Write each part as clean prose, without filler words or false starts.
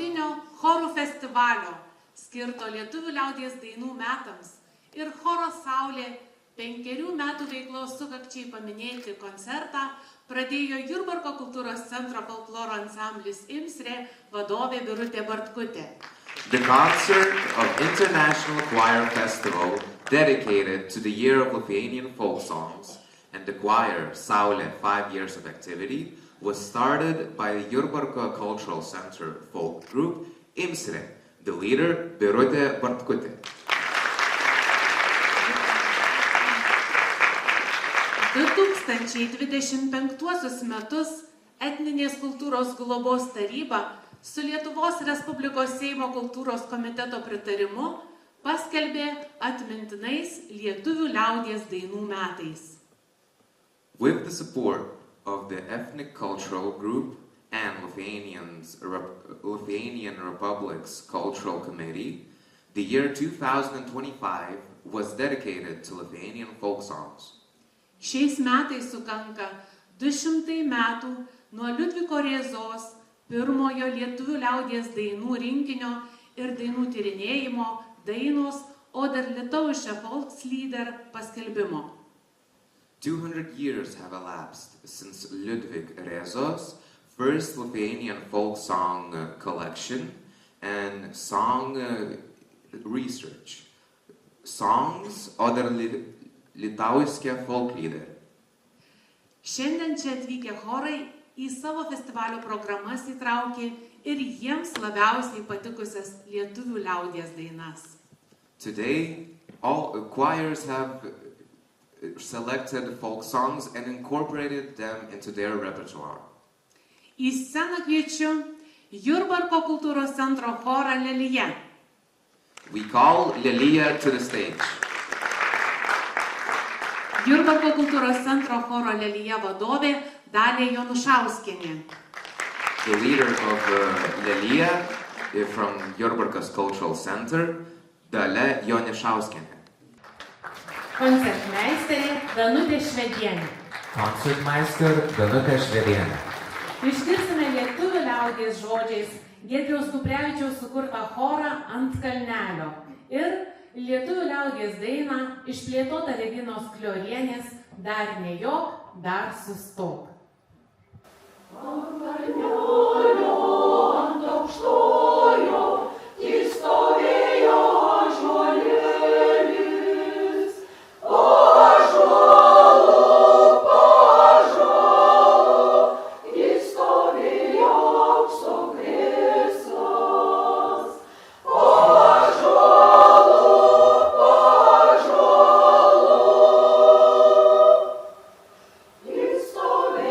tarptautinio chorų festivalio skirto lietuvių liaudies dainų metams ir choro Saulė 5 metų veiklos sukakčiai paminėti koncertą pradėjo Jurbarko kultūros centro folkloro ansamblis Imsrė vadovė Birutė Bartkutė. The concert of International Choir Festival dedicated to the Year of Lithuanian Folk Songs and the choir Saulė 5 years of activity was started by the Jurbarko Cultural Center folk group Imsrė, the leader Birutė Bartkutė. 2025 metus Etninės kultūros globos taryba su Lietuvos Respublikos Seimo kultūros komiteto pritarimu paskelbė atmintinais lietuvių liaudies dainų metais. With the support of the Ethnic Cultural Group and Lithuanian Republic's Cultural Committee, the year 2025 was dedicated to Lithuanian folk songs. Šiais metais sukanka 200 metų nuo Liudviko Rėzos pirmojo lietuvių liaudies dainų rinkinio ir dainų tyrinėjimo dainos Oder Litauische Volkslieder paskelbimo. 200 years have elapsed since Liudvik Rėzos first Lithuanian folk song collection and song research. Songs Oder Litauische Volkslieder. Šiandien čia atvykę chorai į savo festivalio programas įtraukė ir jiems labiausiai patikusias lietuvių liaudies dainas. Today, all choirs have selected folk songs and incorporated them into their repertoire. Į sceną kviečiu Jurbarko kultūros centro chorą Lelija. We call Lelija to the stage. Jurbarko kultūros centro choro Lelija vadovė Dalė Jonušauskienė. The leader of Lelija from Jurbarkas Cultural Center, Dalia Jonušauskienė. Koncertmeisterė Danutė Švedienė. Koncertmeister Danutė Švedienė. Išgirsime lietuvių liaudies žodžiais Giedriaus Kuprevičiaus sukurtą chorą Ant kalnelio ir lietuvių liaudies dainą išplėtotą Reginos Kliorienės Dar nejok, dar sustok. Ant kalnelio, ant aukštojo, tik stovėjo ąžuolėlis. Ąžuolu, tik stovėjo aukso krėslas. Ąžuolu, tik stovėjo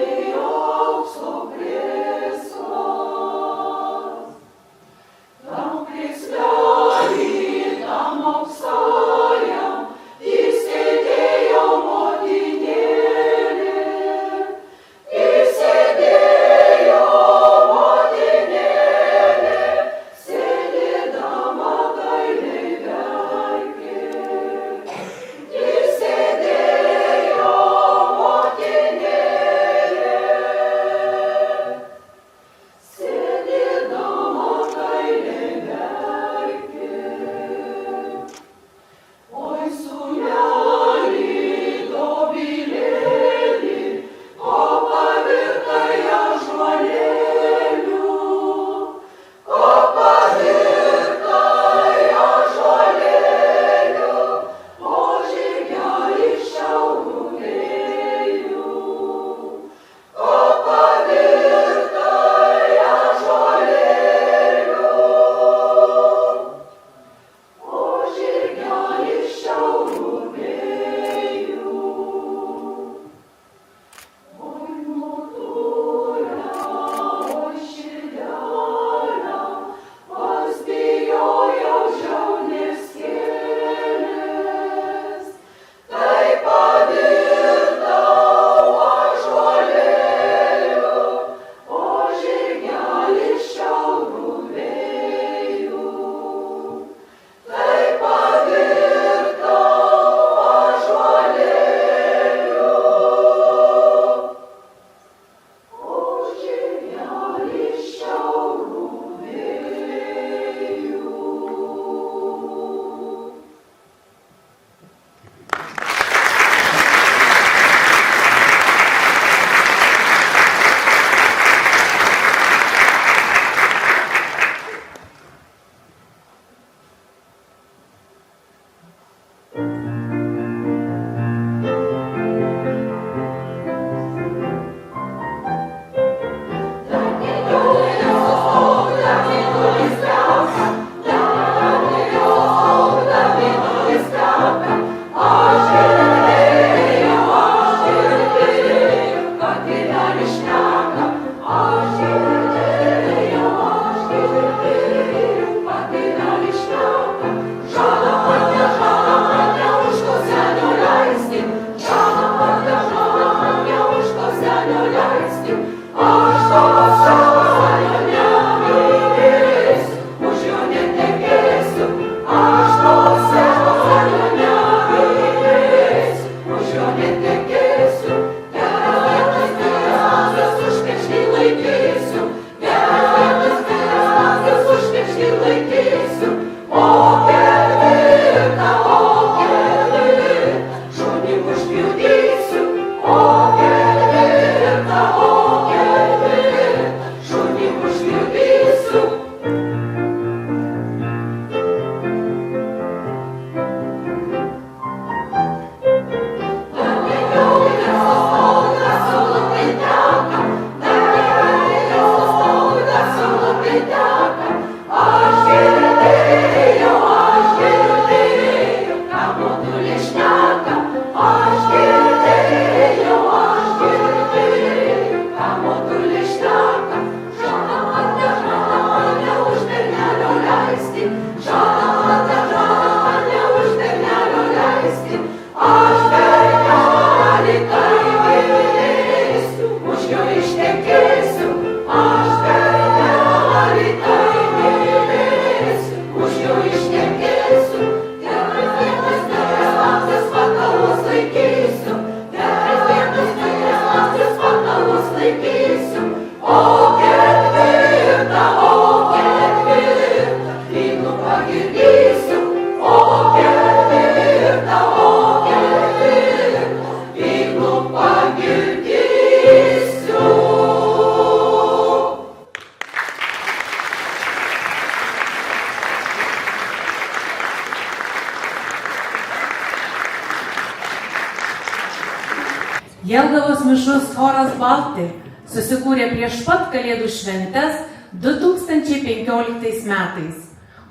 Jelgavos mišrus choras Balti susikūrė prieš pat Kalėdų šventes 2015 metais.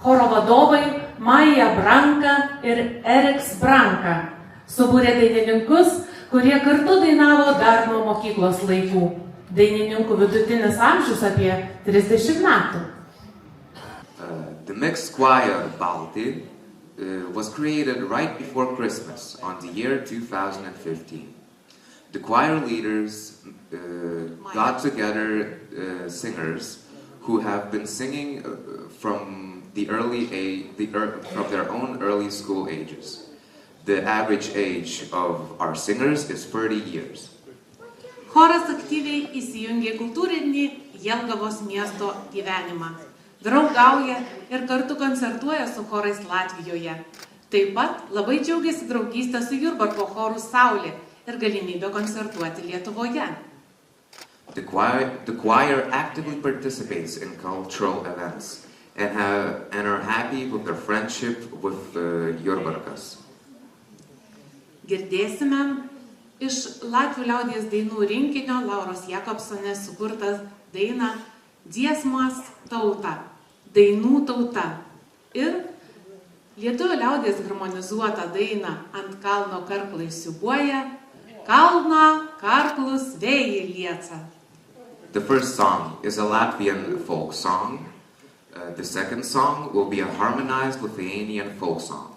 Choro vadovai Maja Branka ir Eriks Branka subūrė dainininkus, kurie kartu dainavo dar nuo mokyklos laikų. Dainininkų vidutinis amžius apie 30 metų. The mixed choir Balti was created right before Christmas on the year 2015. The choir leaders got together singers who have been singing from their own early school ages. The average age of our singers is 30 years. Choras aktyviai įsijungė kultūrinį Jelgavos miesto gyvenimą. Draugauja ir kartu koncertuoja su chorais Latvijoje. Taip pat labai džiaugiasi draugystę su Jurbarko choru Saulė ir galimybę koncertuoti Lietuvoje. The choir actively participates in cultural events and are happy with their friendship with Jurbarkas. Girdėsime iš Latvių liaudies dainų rinkinio Lauros Jakobsonės sukurtą dainą Giesmos tauta, dainų tauta ir lietuvių liaudies harmonizuotą dainą Ant kalno karklai siūbuoja, kalną karklus vėjai lieca. The first song is a Latvian folk song. The second song will be a harmonized Lithuanian folk song.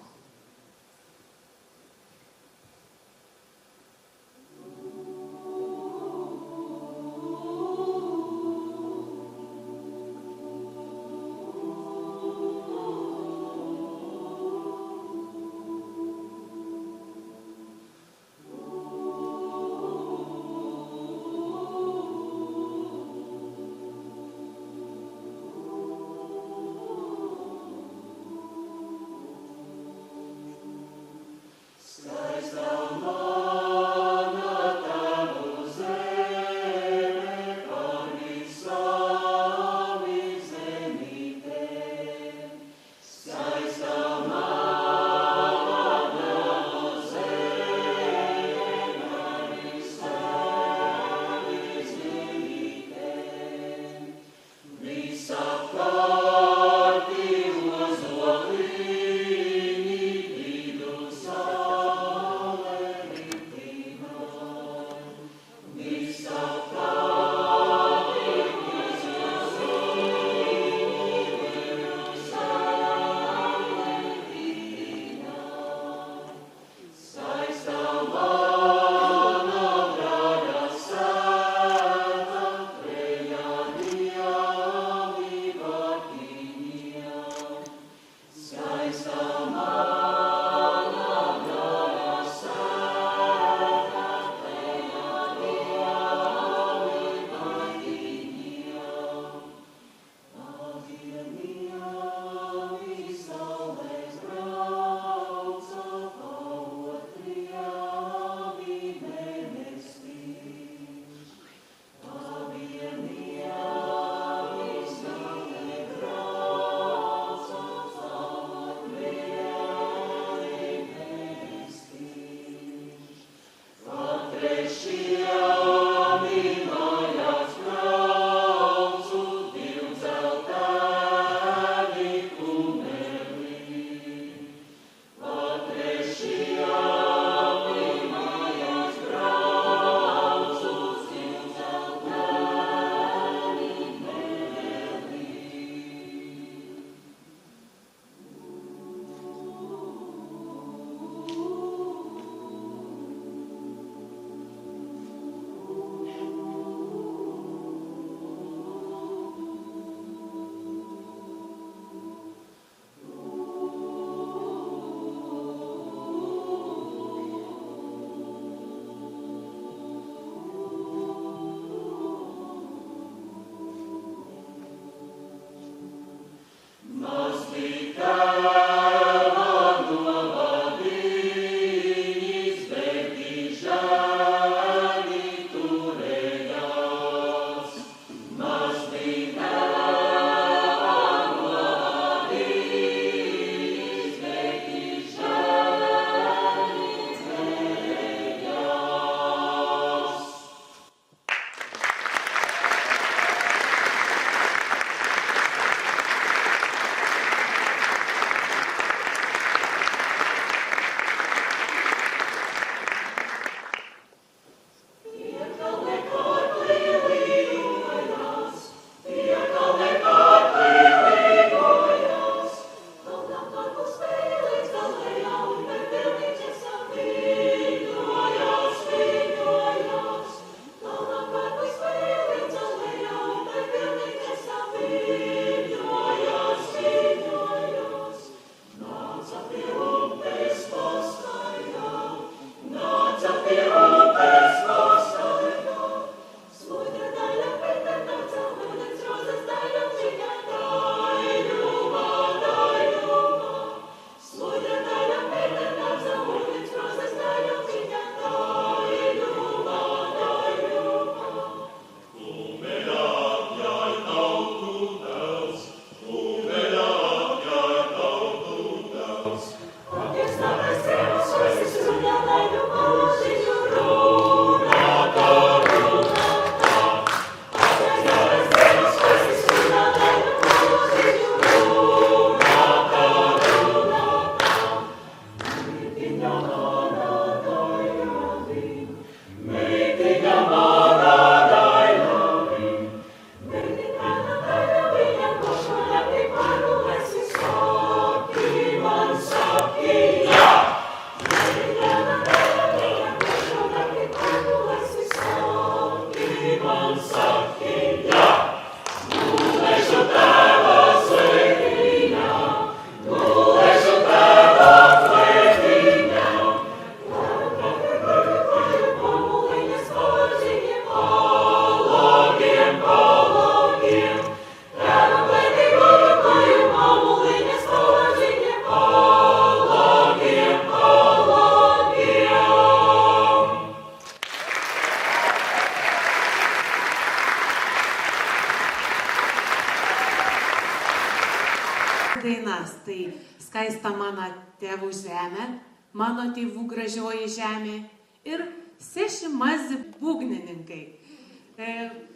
Dainas tai Skaista mano tėvų žemė, Mano tėvų gražioji žemė ir 6 mazi būgnininkai.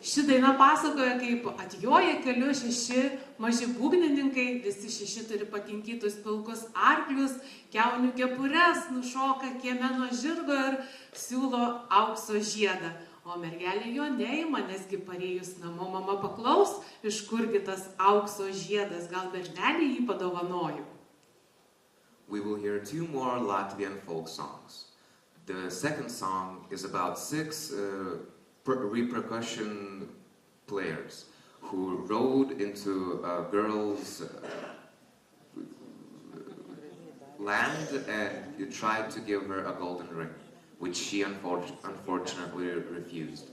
Ši daina pasakoja, kaip atjoja keliu 6 maži būgnininkai, visi 6 turi pakinkytus pilkus arklius, kiaunių kepures, nušoka kieme nuo žirgo ir siūlo aukso žiedą. O mergelė jo neima, nesgi parėjus namo mama paklaus, iš kurgi tas aukso žiedas, gal bernelį jį padovanoju. We will hear 2 more Latvian folk songs. The second song is about 6 repercussion players who rode into a girl's land and tried to give her a golden ring, which she unfortunately refused.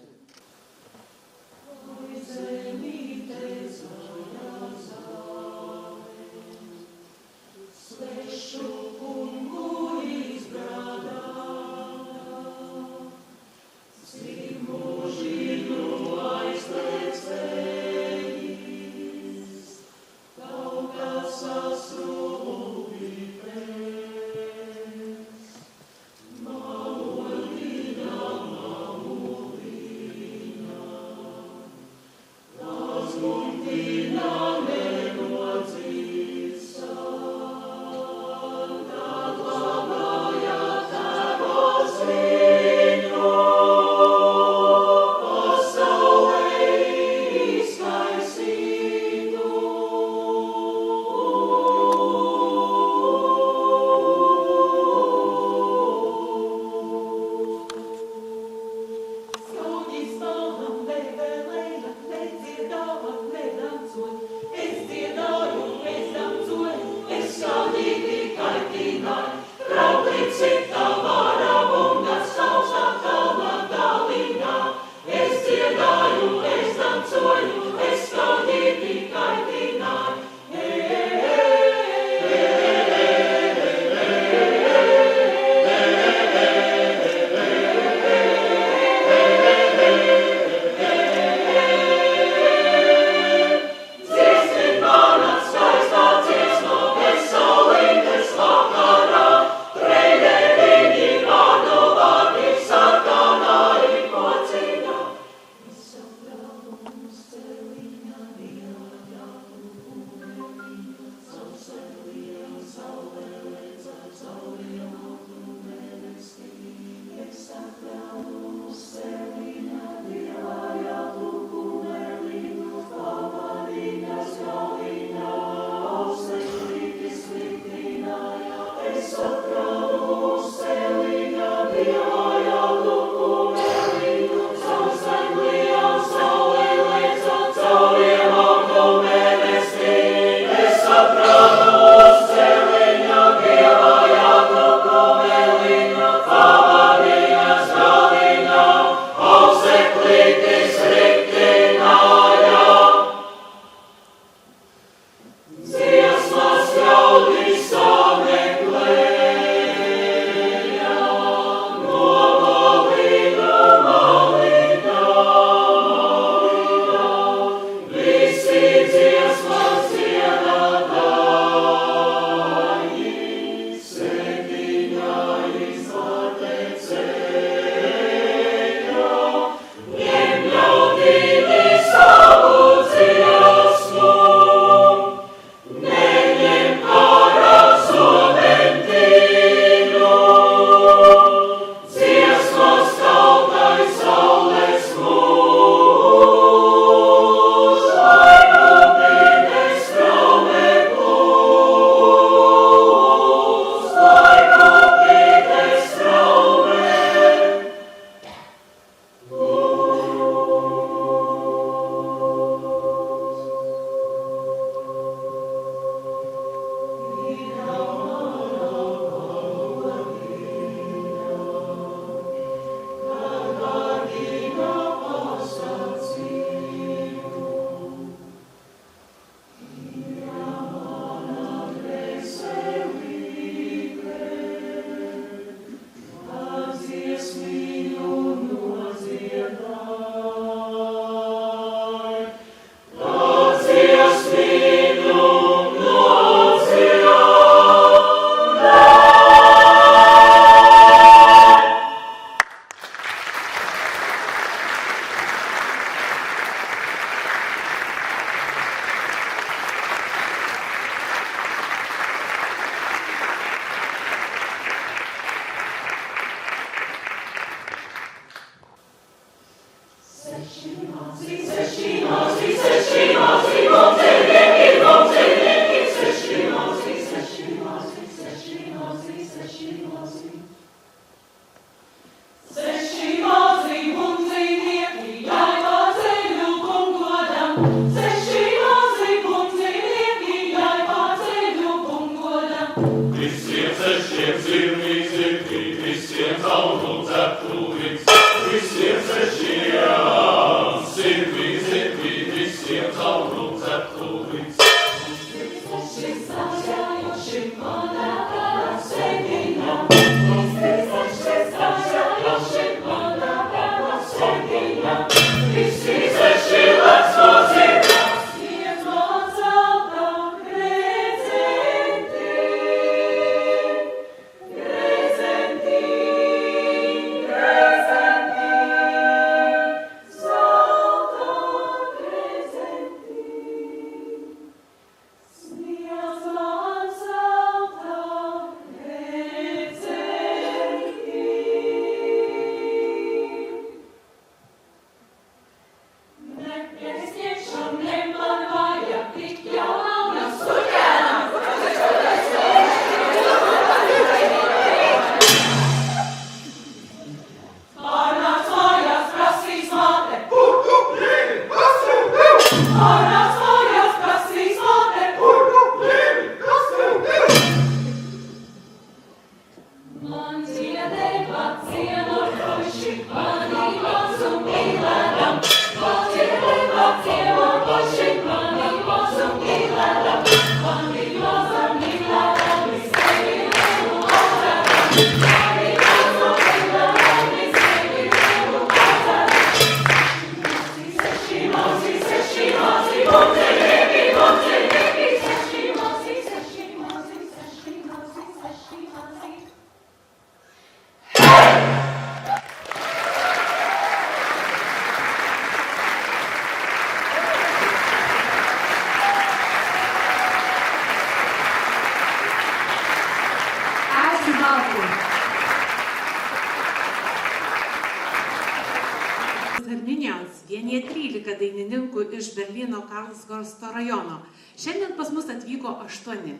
Harminions vienyje 13 dainininkų iš Berlyno Karlsgorsto rajono. Šiandien pas mus atvyko 8.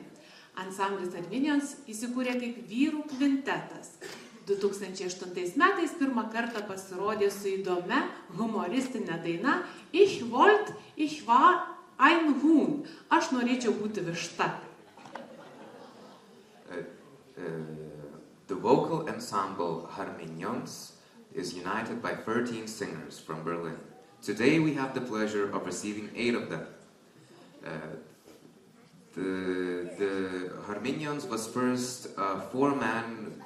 Ansamblis Harminions įsikūrė kaip vyrų kvintetas. 2008 metais pirmą kartą pasirodė su įdomia humoristinė daina Ich wollt, ich war ein Huhn. Aš norėčiau būti višta. The vocal ensemble Harminions is united by 13 singers from Berlin. Today we have the pleasure of receiving 8 of them. The Harminions was first a 4-man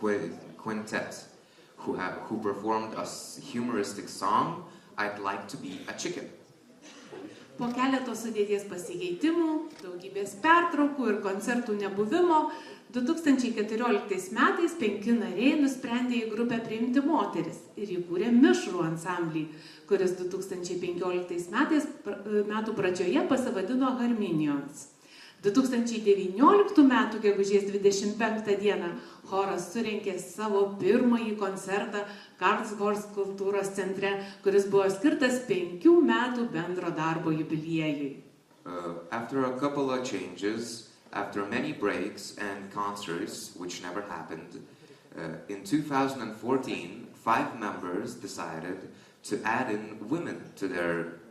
quintet who performed a humoristic song, I'd Like to Be a Chicken. Po keletos sudėties pasikeitimų, daugybės pertraukų ir koncertų nebuvimo, 2014 metais 5 nariai nusprendė į grupę priimti moteris ir įkūrė mišrų ansamblį, kuris 2015 metų pradžioje pasivadino Harminions. 2019 metų gegužės 25 dieną choras surengė savo pirmąjį koncertą Karlsgorst kultūros centre, kuris buvo skirtas 5 metų bendro darbo jubiliejui. After a couple of changes, after many breaks and concerts, which never happened, in 2014, 5 members decided to add in women to their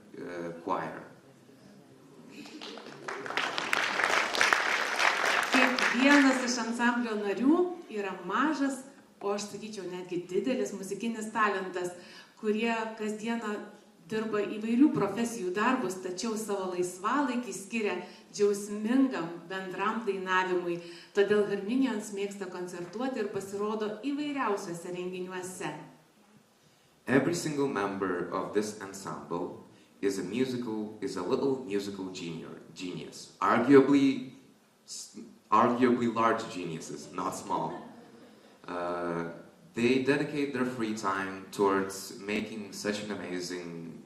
choir. Kiekvienas iš ansamblio narių yra mažas, o aš sakyčiau netgi didelis muzikinis talentas, kurie kasdieną dirba įvairių profesijų darbus, tačiau savo laisvalaikį skiria džiausmingam bendram dainavimui. Todėl Harminions mėgsta koncertuoti ir pasirodo įvairiausiuose renginiuose. Every single member of this ensemble is a little musical genius. Arguably large geniuses, not small. They dedicate their free time towards making such an amazing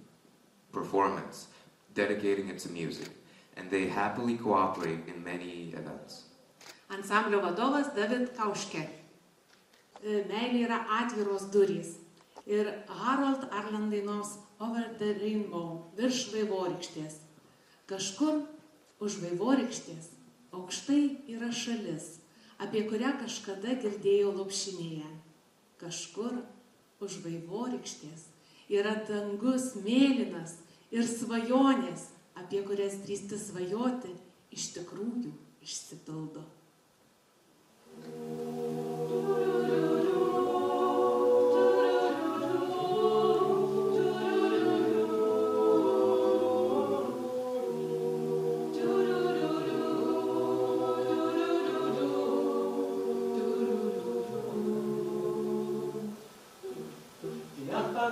performance, dedicating it to music, and they happily cooperate in many events. Ansamblio vadovas David Kauške. Meilė yra atviros durys. Ir Harold Arlen dainos Over the Rainbow, virš vaivorykštės. Kažkur už vaivorykštės aukštai yra šalis, apie kurią kažkada girdėjau lopšinėje. Kažkur už vaivorykštės yra dangus mėlynas ir svajonės apie kurias drįsti svajoti, iš tikrųjų išsipildo.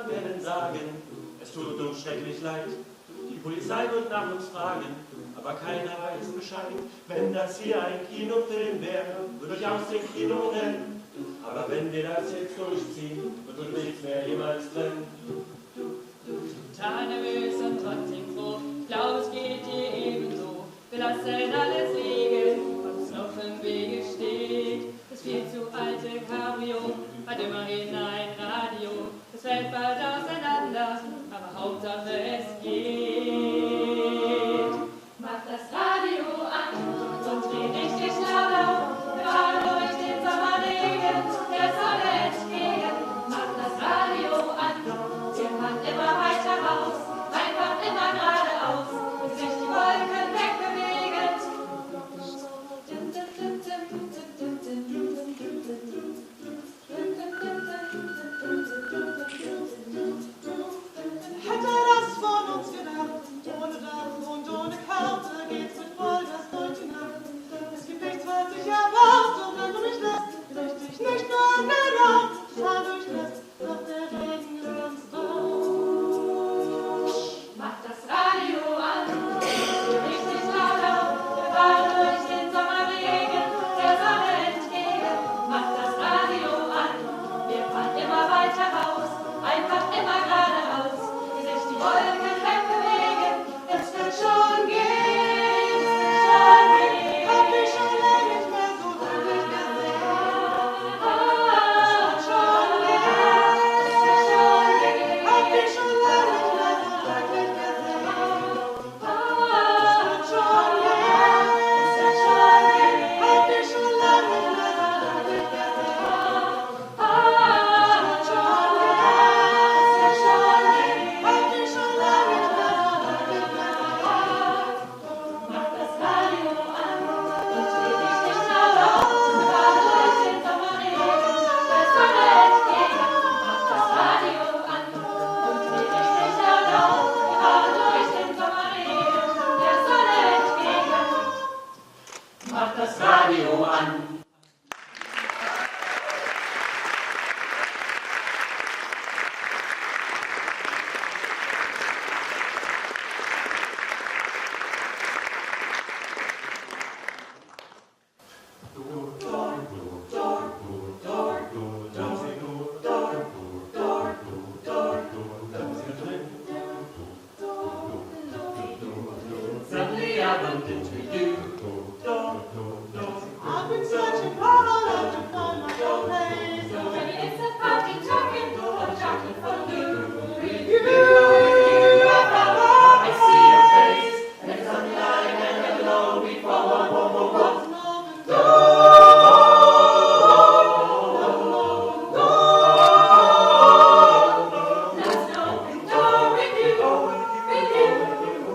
Werden sagen, es tut uns schrecklich leid. Die Polizei wird nach uns fragen, aber keiner weiß Bescheid. Wenn das hier ein Kinofilm wäre, würde ich aus dem Kino rennen. Aber wenn wir das jetzt durchziehen, wird uns nichts mehr jemals trennen. Total nervös und trotzdem froh, ich glaube, es geht dir ebenso. Wir lassen alles liegen, was noch im Wege steht. Das viel zu alte Cabrio hat immerhin ein Radio. Es fällt bald auseinander, aber Hauptsache es geht. Mach das Radio an und dreh richtig laut auf. Wir fahren durch den Sommerregen, der Sonne entgegen. Mach das Radio an, wir fahren immer weiter raus, einfach immer geradeaus, bis sich die Wolken wegbewegen. Hätte das von uns gedacht, ohne Dach und ohne Karte geht's mit Vollgas durch die Nacht. Es gibt nichts, was ich erwarte, und wenn du mich lässt, richte ich nicht nur an den Ort, fahr durch das, doch der Regen uns durch. Mach das Radio an, richtig laut auf, wir fahren durch den Sommerregen, der Sonne entgegen. Mach das Radio an, wir fahren immer weiter raus, einfach immer geradeaus, wie sich die Wolken wegbewegen. Es wird schon gehen, Hab ich schon lange nicht mehr so wirklich gesehen. Schon gehen, hab ich schon lange nicht mehr so wirklich gesehen. Wird schon gehen, hab ich schon lange nicht mehr so wirklich gesehen. Wird schon gehen, hab ich schon lange nicht mehr so wirklich gesehen. mach das Radio an und dreh dich nicht laut auf. Wir fahren durch den Sommerregen, der Sonne entgegen. Mach das Radio an und dreh dich nicht laut auf. Wir fahren durch den Sommerregen, der Sonne entgegen. Mach das Radio an. Suddenly I bumped into you. I've been searching all over to find my own place. Maybe it's a party talking or talking for you. I see your face, and it's unlike and hello before. Let's open door with you,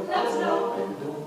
let's open door.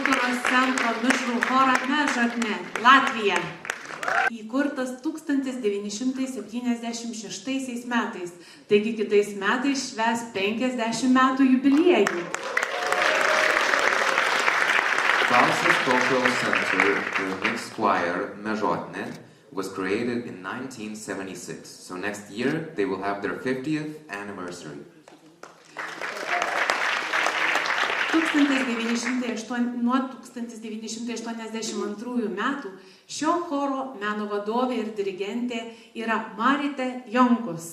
kultūros centro mišrų chorą Mežatne, Latvija. Įkurtas 1976 metais, taigi kitais metais švęs 50 metų jubiliejų. Valsas Cultural Center, the mixed choir Mežotne, was created in 1976. So next year they will have their 50th anniversary. Nuo 1982 metų šio choro meno vadovė ir dirigentė yra Marite Jonkus.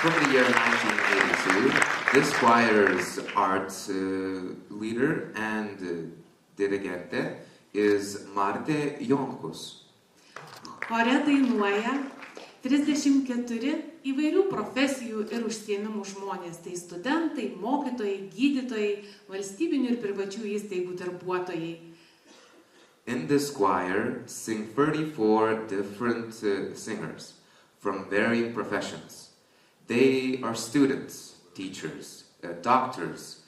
From the year 1982, this choir's art leader and dirigente is Marite Jonkus. Chore dainuoja 34 įvairių profesijų ir užsiėmimų žmonės. Tai studentai, mokytojai, gydytojai, valstybinių ir privačių įstaigų darbuotojai. In this choir sing 34 different singers from varying professions. They are students, teachers, doctors,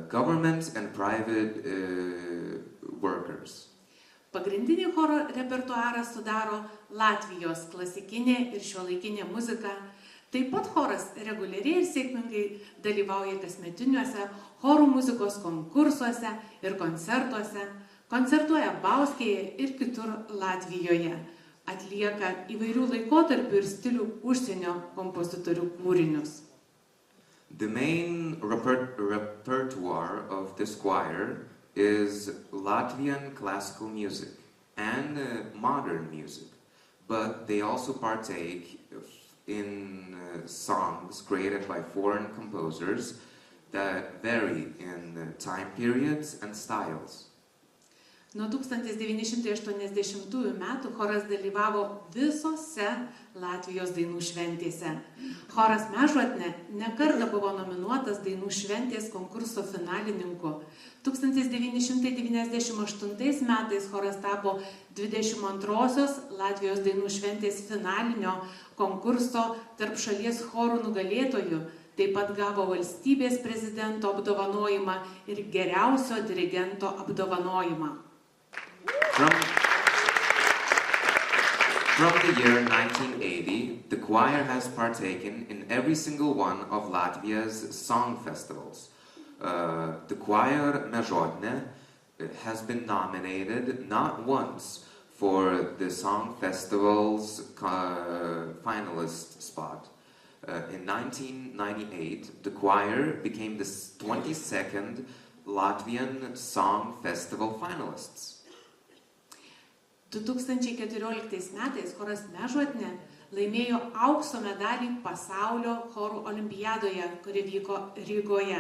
government and private workers. Pagrindinį choro repertuarą sudaro Latvijos klasikinė ir šiuolaikinė muzika. Taip pat choras reguliariai ir sėkmingai dalyvauja kasmetiniuose chorų muzikos konkursuose ir koncertuose, koncertuoja Bauskėje ir kitur Latvijoje, atlieka įvairių laikotarpių ir stilių užsienio kompozitorių kūrinius. The main repertoire of this choir is Latvian classical music and modern music, but they also partake in songs created by foreign composers that vary in time periods and styles. Nuo 1980 metų choras dalyvavo visose Latvijos dainų šventėse. Choras Mežotne nekartą buvo nominuotas dainų šventės konkurso finalininku. 1998 metais choras tapo 22-osios Latvijos dainų šventės finalinio konkurso tarp šalies chorų nugalėtojų. Taip pat gavo valstybės prezidento apdovanojimą ir geriausio dirigento apdovanojimą. From the year 1980, the choir has partaken in every single one of Latvia's song festivals. The choir Mežotne has been nominated not once for the song festival's finalist spot. In 1998, the choir became the 22nd Latvian Song Festival finalists. 2014 metais choras Mežotne laimėjo aukso medalį pasaulio chorų olimpiadoje, kuri vyko Rygoje.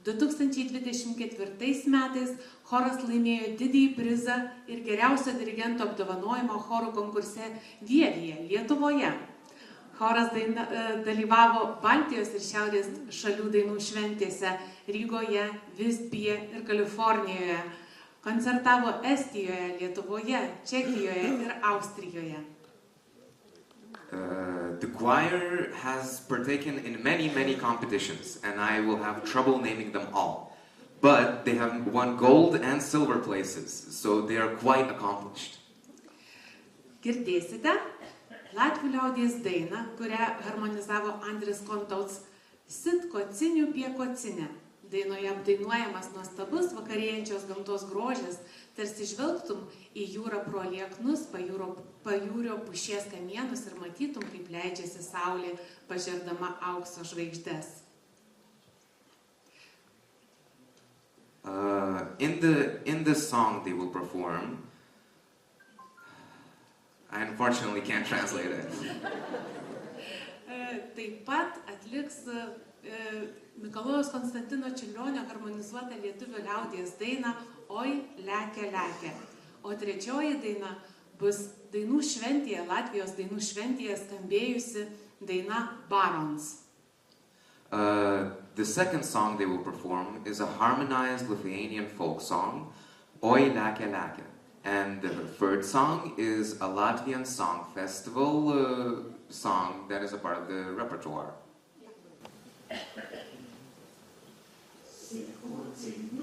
2024 metais choras laimėjo didįjį prizą ir geriausio dirigento apdovanojimo chorų konkurse Vievyje, Lietuvoje. Choras dalyvavo Baltijos ir Šiaurės šalių dainų šventėse Rygoje, Visbyje ir Kalifornijoje. Koncertavo Estijoje, Lietuvoje, Čekijoje ir Austrijoje. The choir has partaken in many competitions, and I will have trouble naming them all. But they have won gold and silver places, so they are quite accomplished. Girdėsite latvių liaudies dainą, kurią harmonizavo Andris Kontauts Sit kocinių pie kocinę. Dainoje apdainuojamas nuostabus vakarėjančios gamtos grožis, tarsi žvelgtum į jūrą pro lieknus, pajūrio pušies kamienus ir matytum, kaip leidžiasi saulė, pažerdama aukso žvaigždes. In the song they will perform, I unfortunately can't translate it. Taip pat atliks Mikalojaus Konstantino Čiurlionio harmonizuota lietuvių liaudies daina Oi, lekia, lekia. O trečioji daina bus dainų šventėje, Latvijos dainų šventėje skambėjusi daina Barons. The second song they will perform is a harmonized Lithuanian folk song, Oi, lekia, lekia. And the third song is a Latvian song festival song that is a part of the repertoire. Christ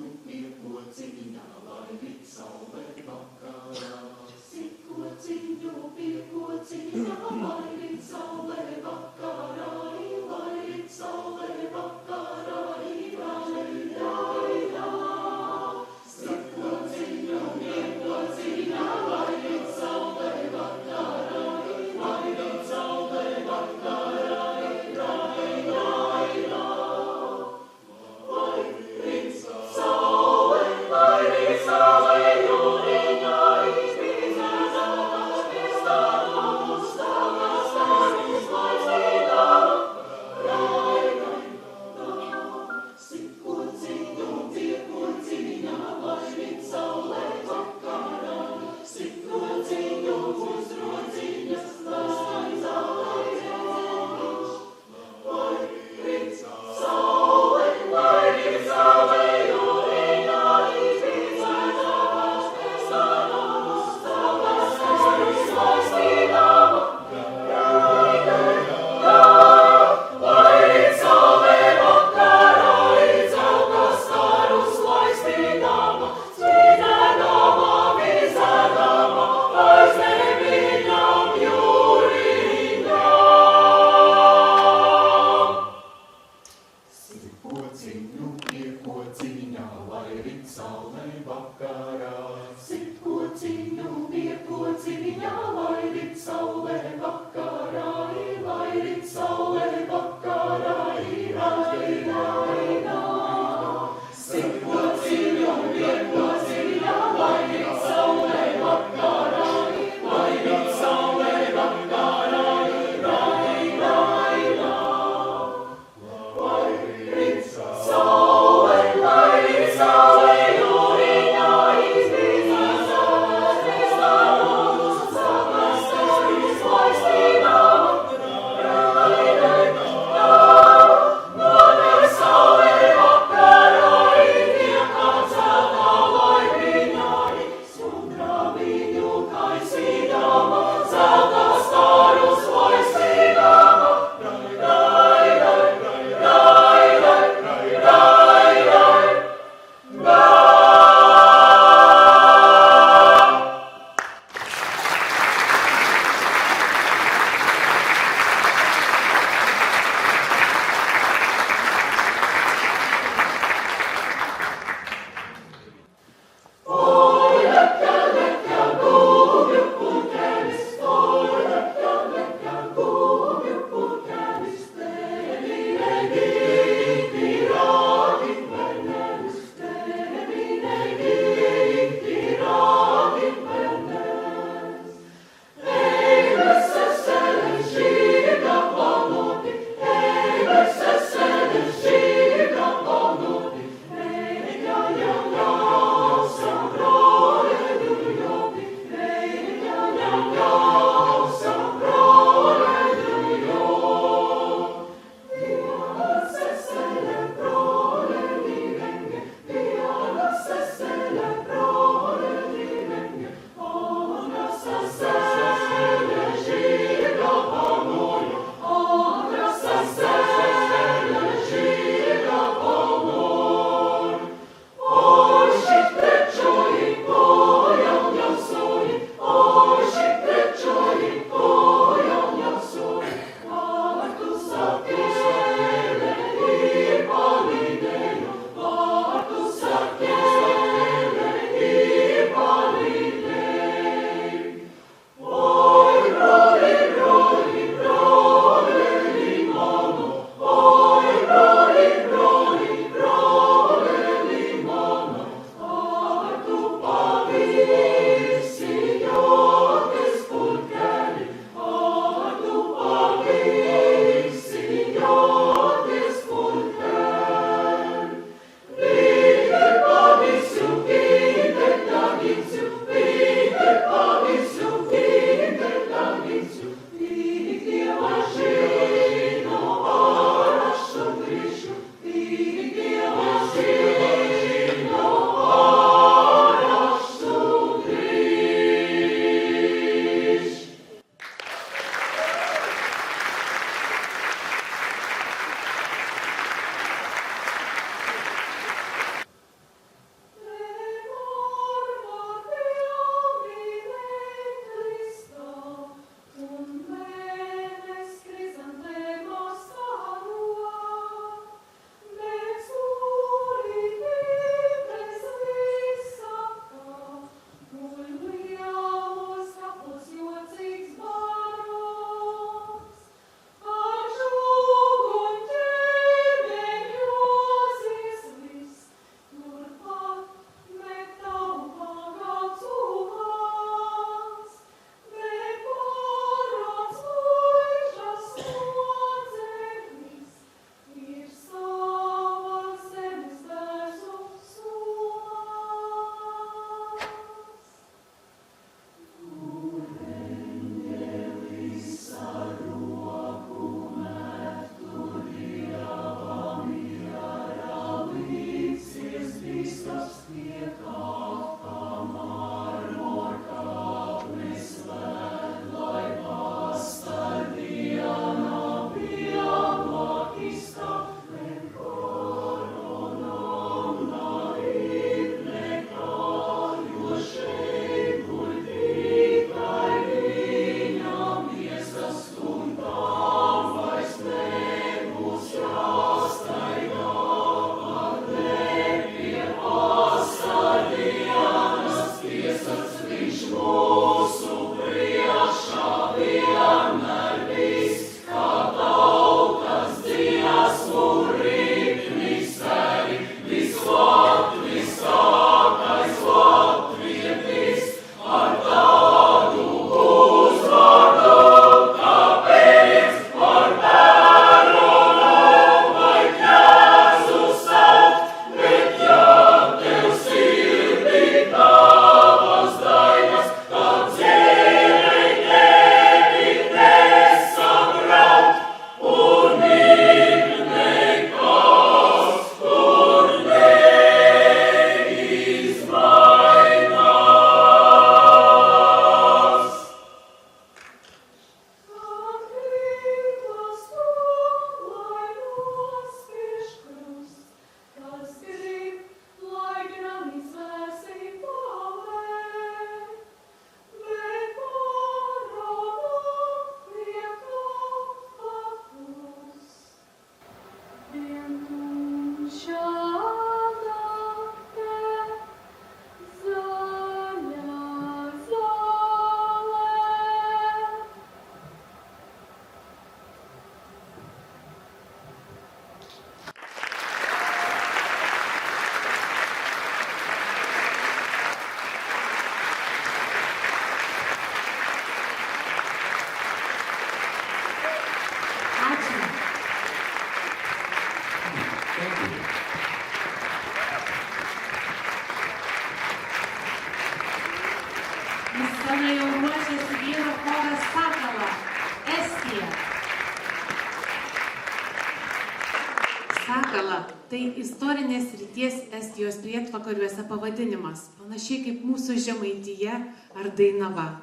Sakala tai istorinės ryties Estijos pietvakariuose pavadinimas, panašiai kaip mūsų Žemaitija ar Dainava.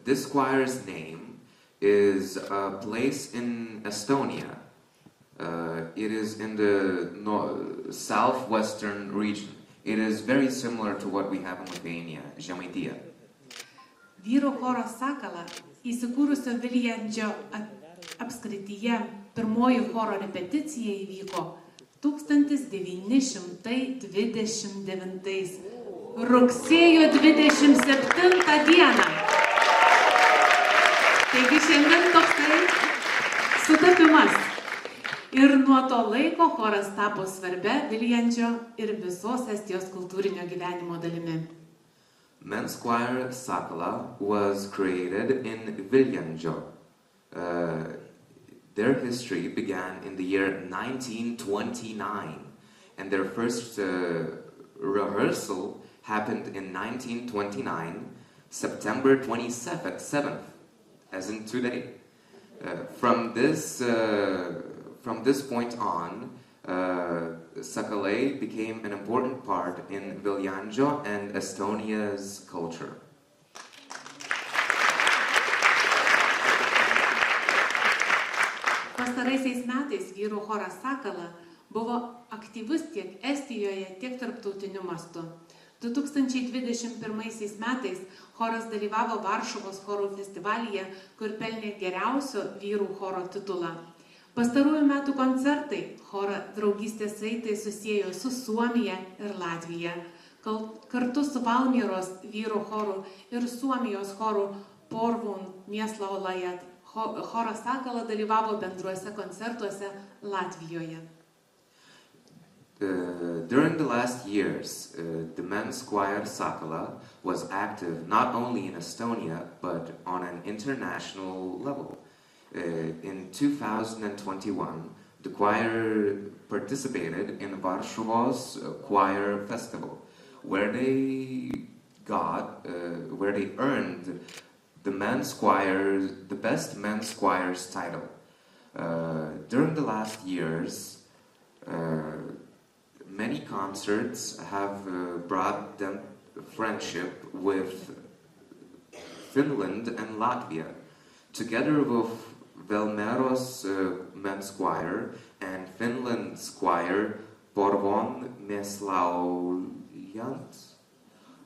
This choir's name is a place in Estonia. It is in the southwestern region. It is very similar to what we have in Lithuania, Žemaitija. Vyrų choro Sakala įsikūrusio Viljandžio apskrityje pirmoji choro repeticija įvyko 1929 rugsėjo 27 dieną. Taigi šiandien toksai sutapimas. Ir nuo to laiko choras tapo svarbia Viljandžio ir visos Estijos kultūrinio gyvenimo dalimi. Men's choir Sakala was created in Viljandžio. Their history began in the year 1929, and their first rehearsal happened in 1929, September 27th, as in today. From this point on, Sakale became an important part in Viljandžio and Estonia's culture. Pastaraisiais metais vyrų choras Sakala buvo aktyvus tiek Estijoje, tiek tarptautiniu mastu. 2021 metais choras dalyvavo Varšuvos chorų festivalyje, kur pelnė geriausio vyrų choro titulą. Pastarųjų metų koncertai chorą draugystės saitai susiejo su Suomija ir Latvija. Kartu su Valmieros vyrų choru ir Suomijos choru Porvūn Mieslaulajat choras Sakala dalyvavo bendruose koncertuose Latvijoje. During the last years, the men's choir Sakala was active not only in Estonia but on an international level. In 2021, the choir participated in Varšuvos choir festival, where they earned the best men's choir's title. During the last years, many concerts have brought them friendship with Finland and Latvia, together with Valmieros men's choir and Finland's choir Porvon Mieslaujant.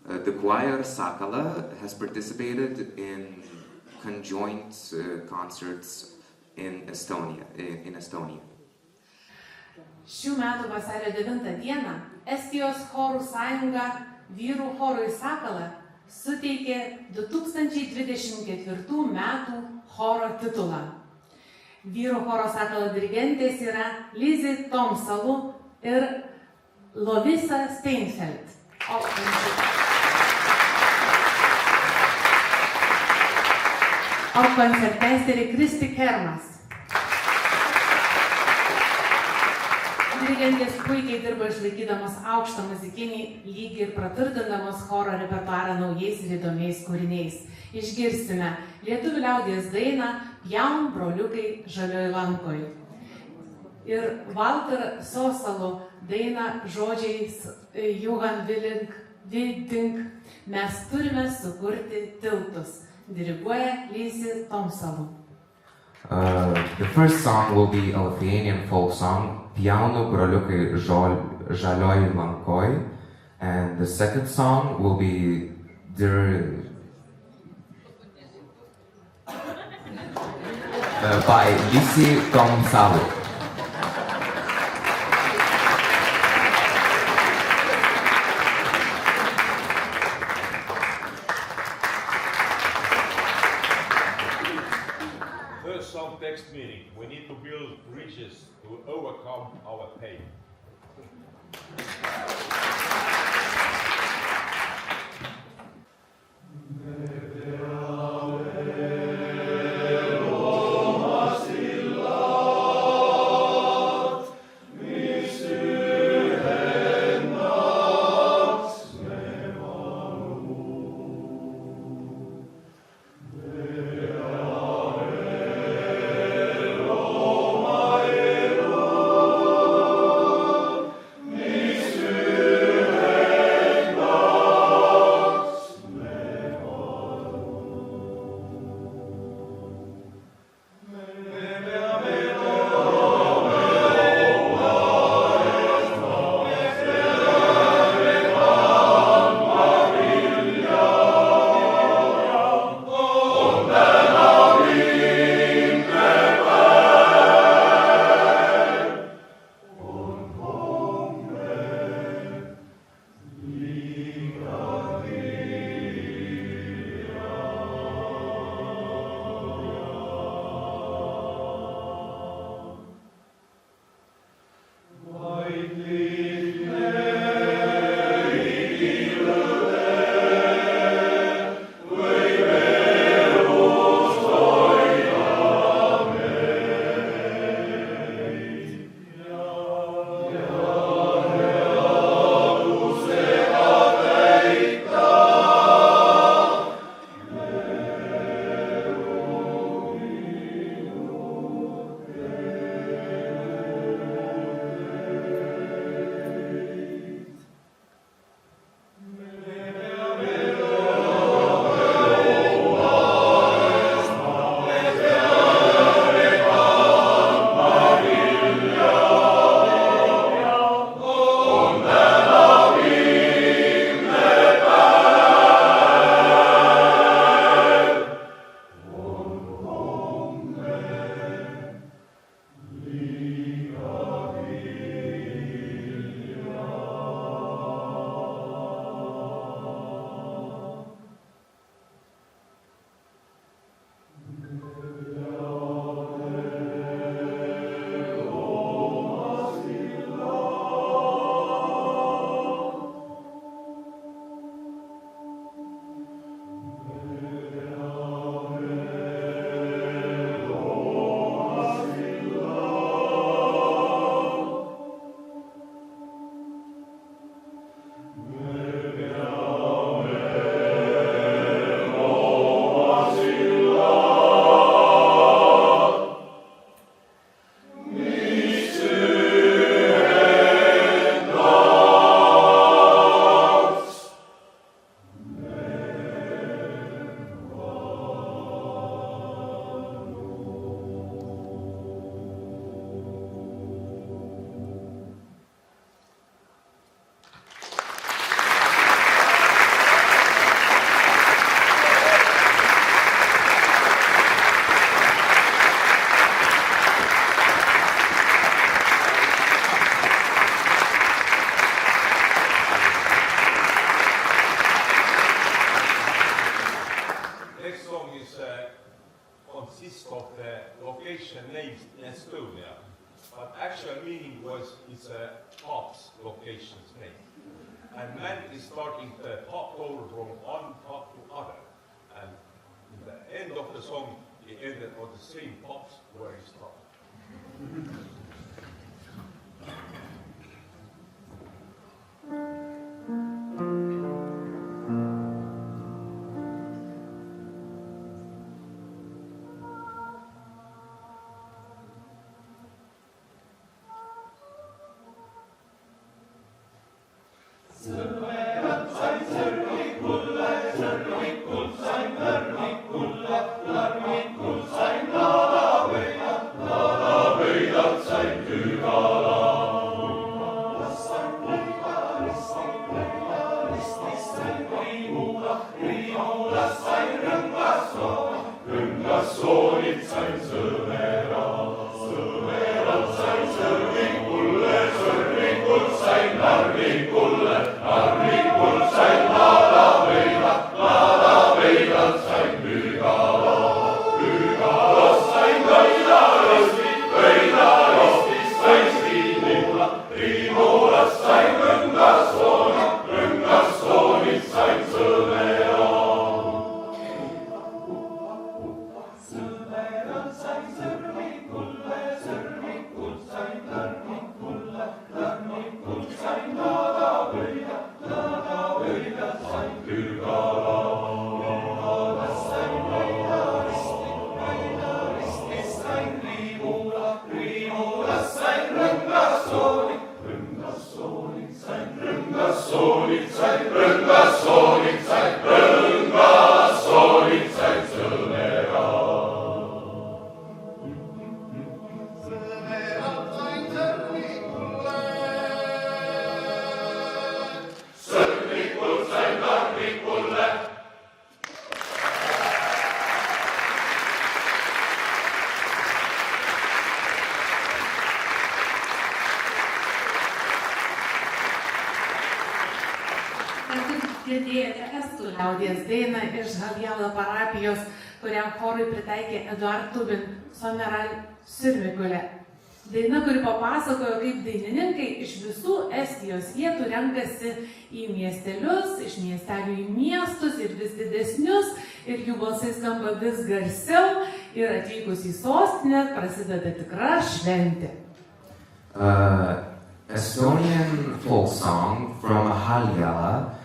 The choir Sakala has participated in conjoint concerts in Estonia. Šių metų vasario 9 dieną Estijos chorų sąjunga vyrų chorui Sakala suteikė 2024 metų choro titulą. Vyrų choro Sakala dirigentės yra Lizzie Tomsalu ir Lovisa Steinfeld. O koncertmeisterė Kristi Kermas. Dirigentės puikiai dirba išlaikydamos aukštą muzikinį lygį ir praturtindamos choro repertuarą naujais ir įdomiais kūriniais. Išgirsime lietuvių liaudies dainą Jaun broliukai žalioj lankoj. Ir Walter Sosalu dainą žodžiais Johan Vidink Mes turime sukurti tiltus. Diriguoja Lizzie Tomsalu. The first song will be a Lithuanian folk song, Jaunu broliukai žalioj lankoj, and the second song will be by Lizzie Tomsalu. Text meaning, we need to build bridges to overcome our pain. Roma it's a pop's location's name. And man is starting to pop over from one pop to other. And in the end of the song, he ended on the same pops where he started. Girdėjote estų liaudies dainą iš Haljala parapijos, kuriam chorui pritaikė Eduard Tubin Someral Sirmikulė. Daina, kuri papasakojo, kaip dainininkai iš visų Estijos vietų renkasi į miestelius, iš miestelių į miestus ir vis didesnius, ir jų balsai skamba vis garsiau, ir atvykus į sostinę prasideda tikra šventė. Estonian folk song from Haljala.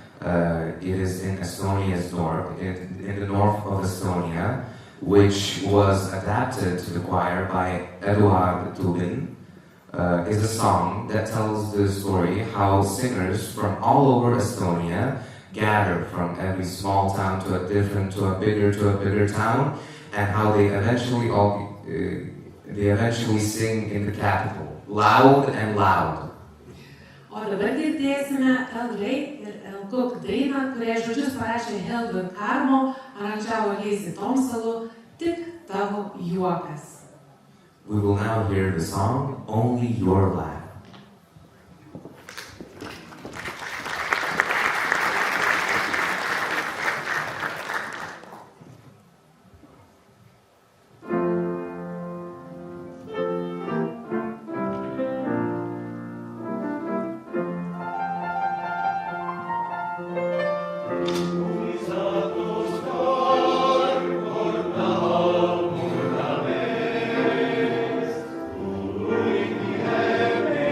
It is in Estonia's north, in the north of Estonia, which was adapted to the choir by Eduard Tubin, is a song that tells the story how singers from all over Estonia gather from every small town to a bigger town, and how they eventually sing in the capital, loud and loud. O dabar girdėsime ilgai ir ilguk dainą, kurią žodžius parašė Heldur Karmo, aranžavo Lazy Tomsalu, Tik tavo juokas. We will now hear the song, Only Your Laugh. Heaven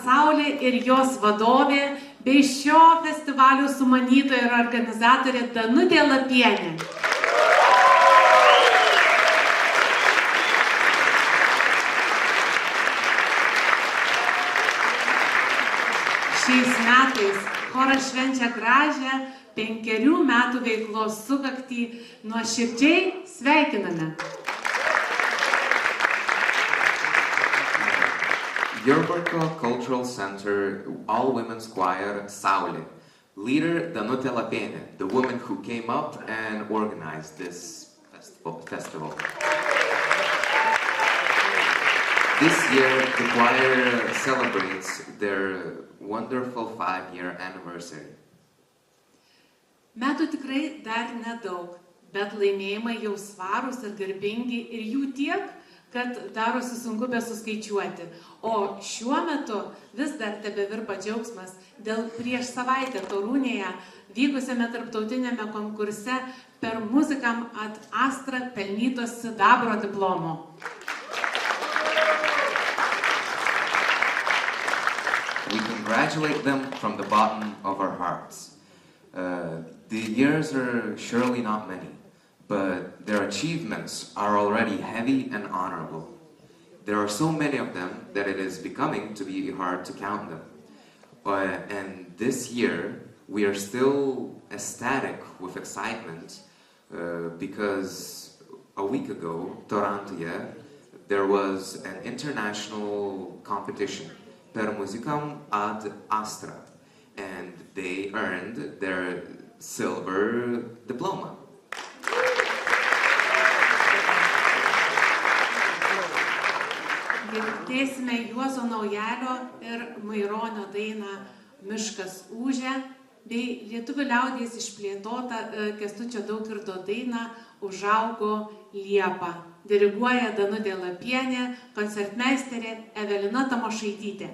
Saulė ir jos vadovė bei šio festivalio sumanytoja ir organizatorė Danutė Lapienė. Šiais metais choras švenčia gražią 5 metų veiklos sukaktį. Nuoširdžiai sveikiname. Jurbarko Cultural Center All-Women's Choir Saulė. Leader Danutė Lapienė, the woman who came up and organized this festival. This year, the choir celebrates their wonderful 5-year anniversary. Metų tikrai dar nedaug, bet laimėjimai jau svarūs ir garbingi ir jų tiek, kad darosi sunku besuskaičiuoti. O šiuo metu vis dar tebevirpa džiaugsmas dėl prieš savaitę Torūnėje vykusiame tarptautinėme konkurse per Muzikam ad Astra pelnyto sidabro diplomo. We congratulate them from the bottom of our hearts. The years are surely not many, but their achievements are already heavy and honorable. There are so many of them that it is becoming to be hard to count them. And this year, we are still ecstatic with excitement because a week ago, Torontoje, there was an international competition, Per Muzikam ad Astra, and they earned their silver diploma. Girdėsime Juozo Naujalio ir Maironio dainą Miškas ūžia, bei lietuvių liaudies išplėtota Kęstučio Daugirdo dainą Užaugo liepa. Diriguoja Danutė Lapienė, koncertmeisterė Evelina Tamošaitytė.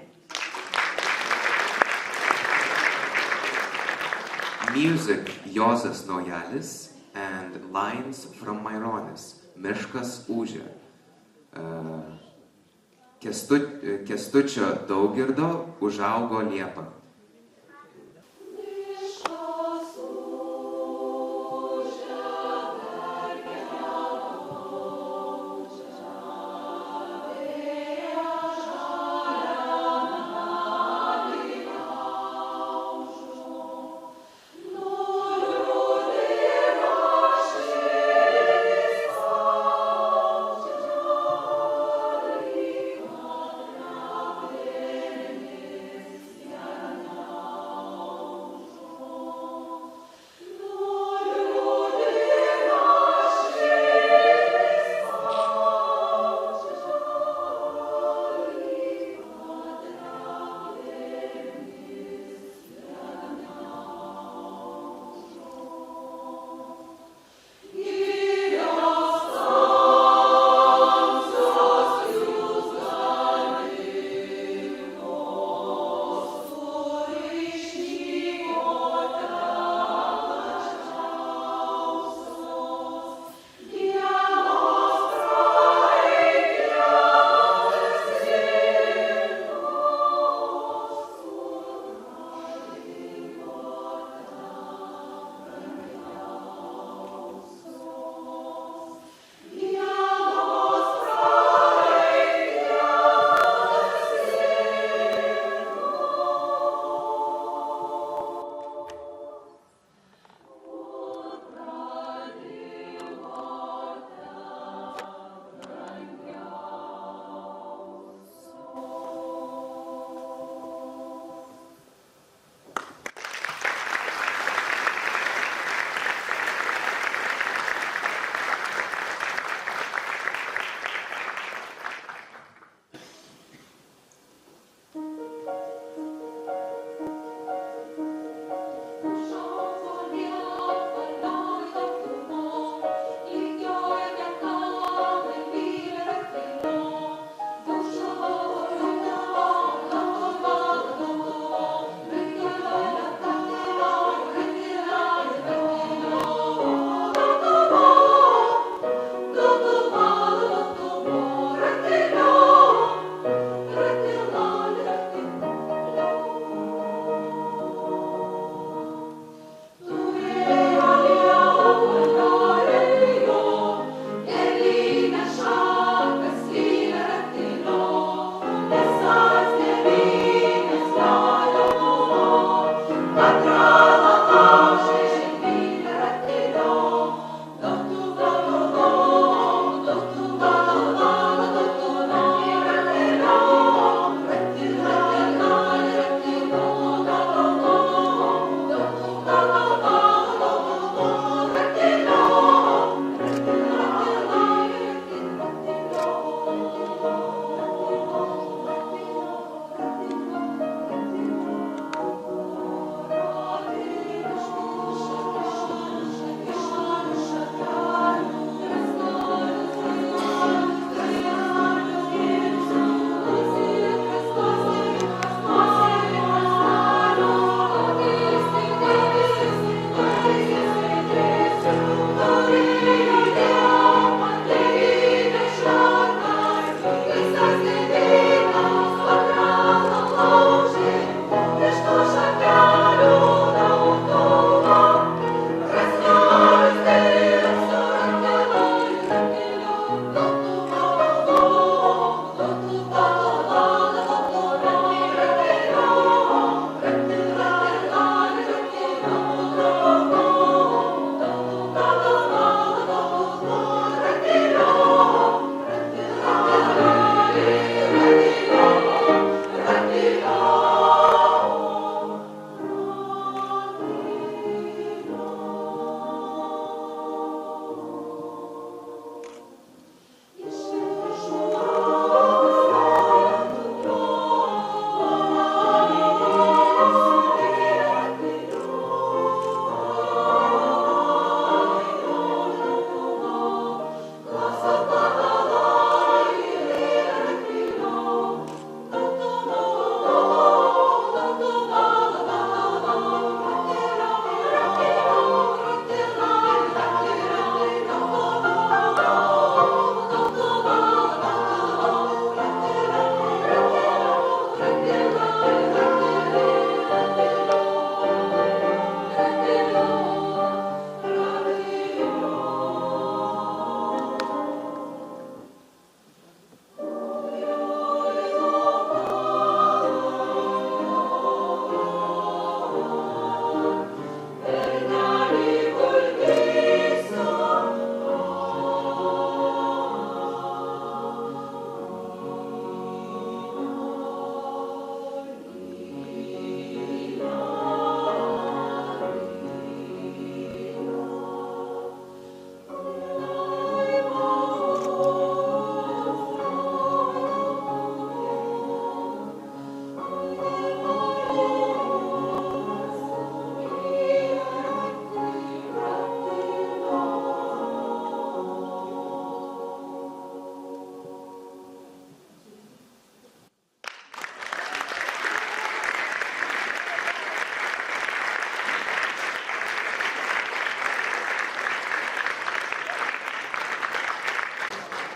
Music, Juozas Naujalis, and lines from Maironis, Miškas ūžia. Kęstučio Daugirdo Užaugo liepa.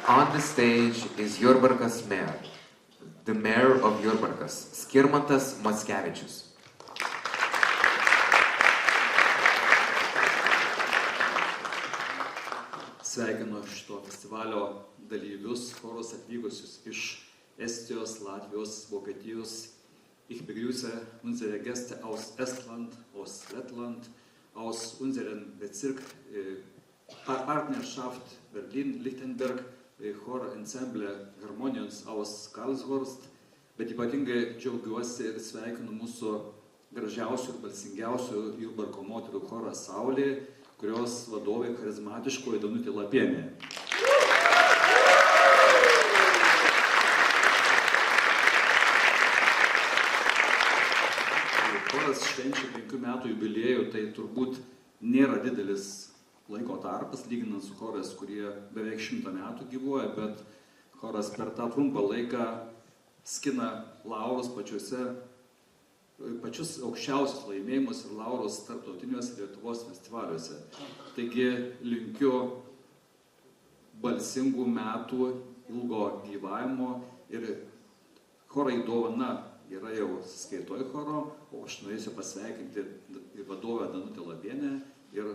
On the stage is Jurbarkas mayor, the mayor of Jurbarkas, Skirmantas Mackevičius. Sveikinu šito festivalio dalyvius, chorus atvykusius iš Estijos, Latvijos, Vokietijos. Ich begrüße unsere Gäste aus Estland, aus Lettland, aus unserem Bezirk Partnerschaft Berlin-Lichtenberg, Chorensemble Harmonions aus Karlshorst, bet ypatingai džiaugiuosi ir sveikinu mūsų gražiausių ir balsingiausių Jurbarko moterų chorą Saulė, kurios vadovė charizmatiškoji Danutė Lapienė. Choras švenčia 5 metų jubiliejų, tai turbūt nėra didelis laiko tarpas, lyginant su chorais, kurie beveik 100 metų gyvuoja, bet choras per tą trumpą laiką skina laurus pačius aukščiausius laimėjimus ir laurus tarptautiniuose Lietuvos festivaliuose. Taigi linkiu balsingų metų, ilgo gyvavimo ir chorai dovana yra jau skaitoj choro, o aš norėsiu pasveikinti vadovę Danutę Lapienę ir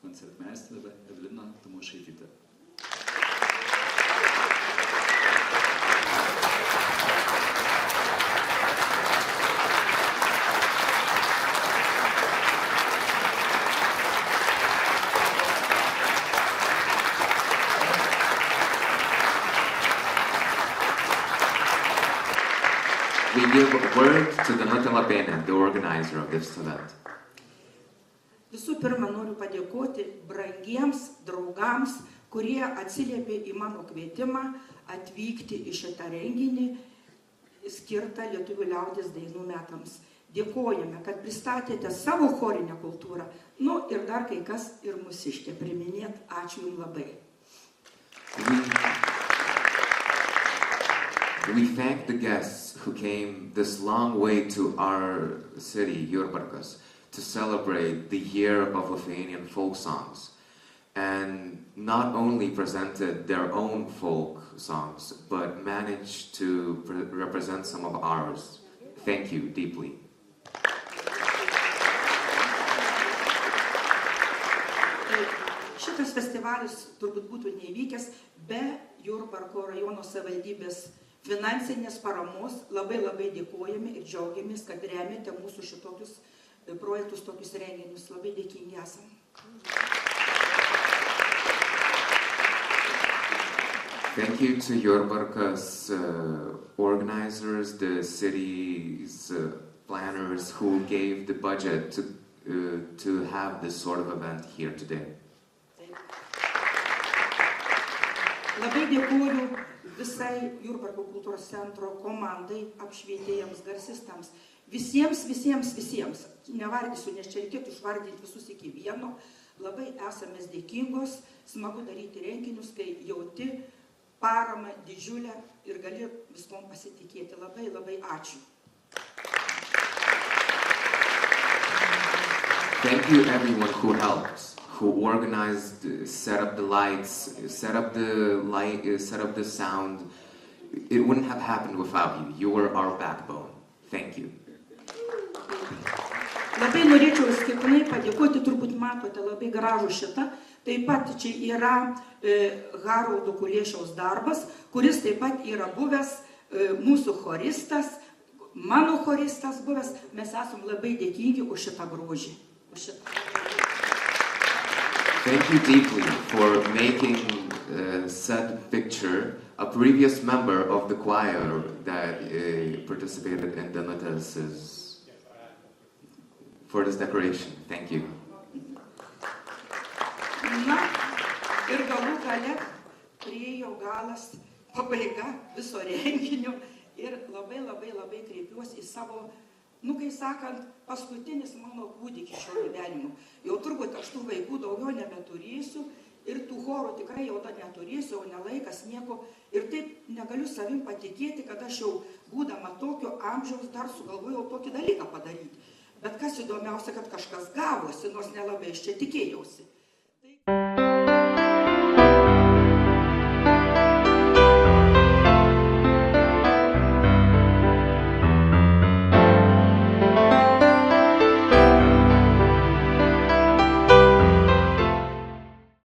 koncertmeisterę Eveliną Tamošaitytę. We give word to Danutė Lapienė, the organizer of this event. Visų pirma, noriu padėkoti brangiems draugams, kurie atsiliepė į mano kvietimą atvykti į šitą renginį skirtą Lietuvių liaudies dainų metams. Dėkojame, kad pristatėte savo chorinę kultūrą. Nu ir dar kai kas ir mūsiškė priminėt. Ačiū Jums labai. We thank the guests who came this long way to our city, Jurbarkas, to celebrate the year of Lithuanian folk songs, and not only presented their own folk songs, but managed to represent some of ours. Thank you deeply. Šitas festivalis turbūt būtų neįvykęs be Jurbarko rajono savivaldybės finansinės paramos. Labai dėkojame ir džiaugiamės, kad remiate mūsų šitokius projektus, tokius renginius. Labai dėkingi esam. Thank you to Jurbarkas organizers, the city's planners who gave the budget to have this sort of event here today. Labai dėkoju visai Jurbarko kultūros centro komandai, apšvietėjams, garsistams, visiems. Nevardysiu, nes čia reikėtų išvardinti visus iki vieno. Labai esame dėkingos, smagu daryti renginius, kai jauti paramą didžiulę ir gali viskom pasitikėti. Labai ačiū. Thank you everyone who helped, who organized, set up the lights, set up the sound. It wouldn't have happened without you. You were our backbone. Thank you. Labai norėčiau skirtinai padėkoti, turbūt matote labai gražų šitą. Taip pat čia yra Haroldo Kuliešiaus darbas, kuris taip pat yra buvęs mūsų choristas, mano choristas buvęs. Mes esam labai dėkingi už šitą grožį. Thank you deeply for making said picture a previous member of the choir that participated in Danutės for this decoration. Thank you. Na, ir galų gale priėjo galas, pabaiga viso renginio ir labai kreipiuosi į savo, kai sakant, paskutinis mano kūdikis šio gyvenimo. Jau turbūt aš tų vaikų daugiau nebeturėsiu ir tų chorų tikrai jau neturėsiu, o nelaikas nieko. Ir taip negaliu savim patikėti, kad aš jau būdama tokio amžiaus dar sugalvojau tokį dalyką padaryti. Bet kas įdomiausia, kad kažkas gavosi, nors nelabai iš čia tikėjausi.